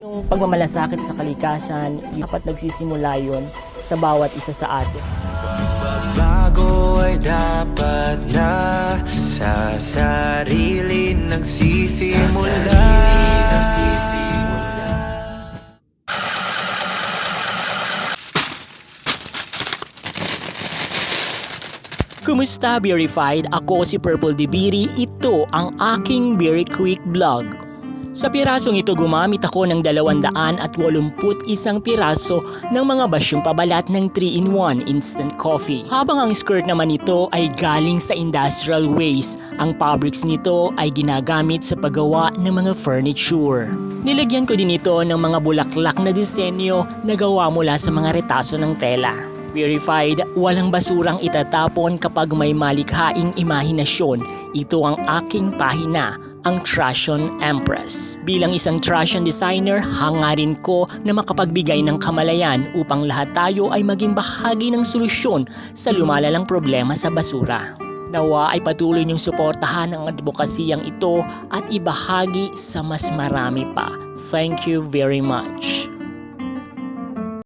Yung pagmamalasakit sa kalikasan, dapat nagsisimula yun sa bawat isa sa atin. Bago ay dapat na sa sarili nagsisimula. Kumusta, Verified? Ako si Purple Dibiri. Ito ang aking very quick vlog. Sa pirasong ito, gumamit ako ng 281 piraso ng mga basyong pabalat ng 3-in-1 instant coffee. Habang ang skirt naman nito ay galing sa industrial waste, ang fabrics nito ay ginagamit sa paggawa ng mga furniture. Nilagyan ko din ito ng mga bulaklak na disenyo na gawa mula sa mga retaso ng tela. Verified, walang basurang itatapon kapag may malikhaing imahinasyon. Ito ang aking pahina, ang Trashon Empress. Bilang isang Trashon designer, hangarin ko na makapagbigay ng kamalayan upang lahat tayo ay maging bahagi ng solusyon sa lumalalang problema sa basura. Nawa ay patuloy niyong suportahan ang advokasiyang ito at ibahagi sa mas marami pa. Thank you very much.